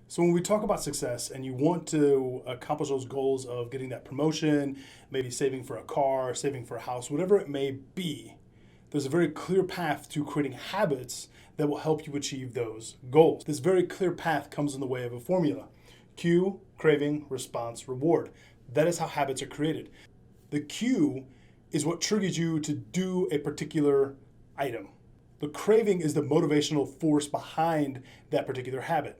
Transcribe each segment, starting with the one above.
So when we talk about success and you want to accomplish those goals of getting that promotion, maybe saving for a car, saving for a house, whatever it may be, there's a very clear path to creating habits that will help you achieve those goals. This very clear path comes in the way of a formula: cue, craving, response, reward. That is how habits are created. The cue is what triggers you to do a particular item. The craving is the motivational force behind that particular habit.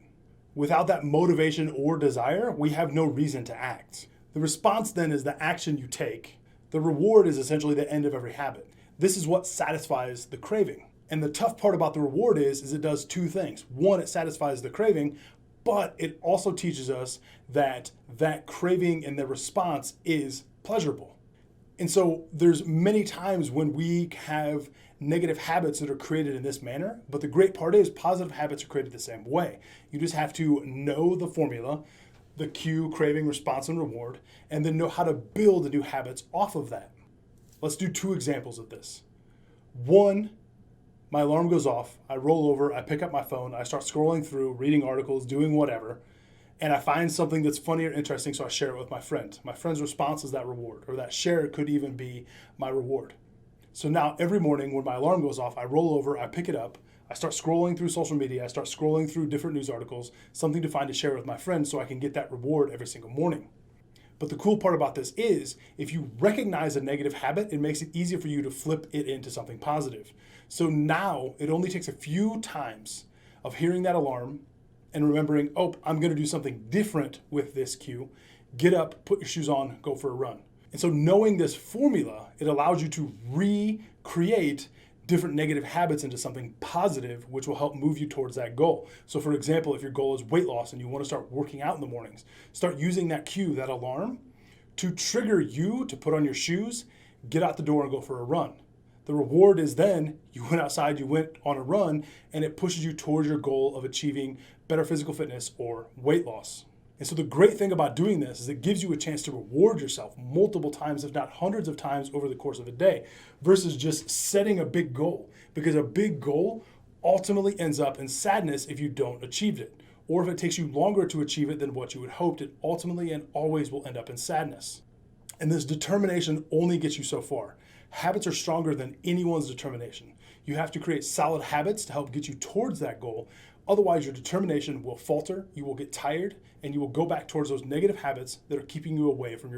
Without that motivation or desire, we have no reason to act. The response then is the action you take. The reward is essentially the end of every habit. This is what satisfies the craving. And the tough part about the reward is it does two things. One, it satisfies the craving, but it also teaches us that that craving and the response is pleasurable. And so there's many times when we have negative habits that are created in this manner, but the great part is positive habits are created the same way. You just have to know the formula, the cue, craving, response, and reward, and then know how to build the new habits off of that. Let's do two examples of this. One, my alarm goes off, I roll over, I pick up my phone, I start scrolling through, reading articles, doing whatever, and I find something that's funny or interesting, so I share it with my friend. My friend's response is that reward, or that share could even be my reward. So now every morning when my alarm goes off, I roll over, I pick it up, I start scrolling through social media, I start scrolling through different news articles, something to find to share with my friends so I can get that reward every single morning. But the cool part about this is if you recognize a negative habit, it makes it easier for you to flip it into something positive. So now it only takes a few times of hearing that alarm and remembering, oh, I'm going to do something different with this cue. Get up, put your shoes on, go for a run. And so knowing this formula, it allows you to recreate different negative habits into something positive, which will help move you towards that goal. So for example, if your goal is weight loss and you want to start working out in the mornings, start using that cue, that alarm, to trigger you to put on your shoes, get out the door and go for a run. The reward is then you went outside, you went on a run, and it pushes you towards your goal of achieving better physical fitness or weight loss. And so the great thing about doing this is it gives you a chance to reward yourself multiple times, if not hundreds of times over the course of a day, versus just setting a big goal. Because a big goal ultimately ends up in sadness if you don't achieve it. Or if it takes you longer to achieve it than what you had hoped, it ultimately and always will end up in sadness. And this determination only gets you so far. Habits are stronger than anyone's determination. You have to create solid habits to help get you towards that goal. Otherwise, your determination will falter, you will get tired, and you will go back towards those negative habits that are keeping you away from your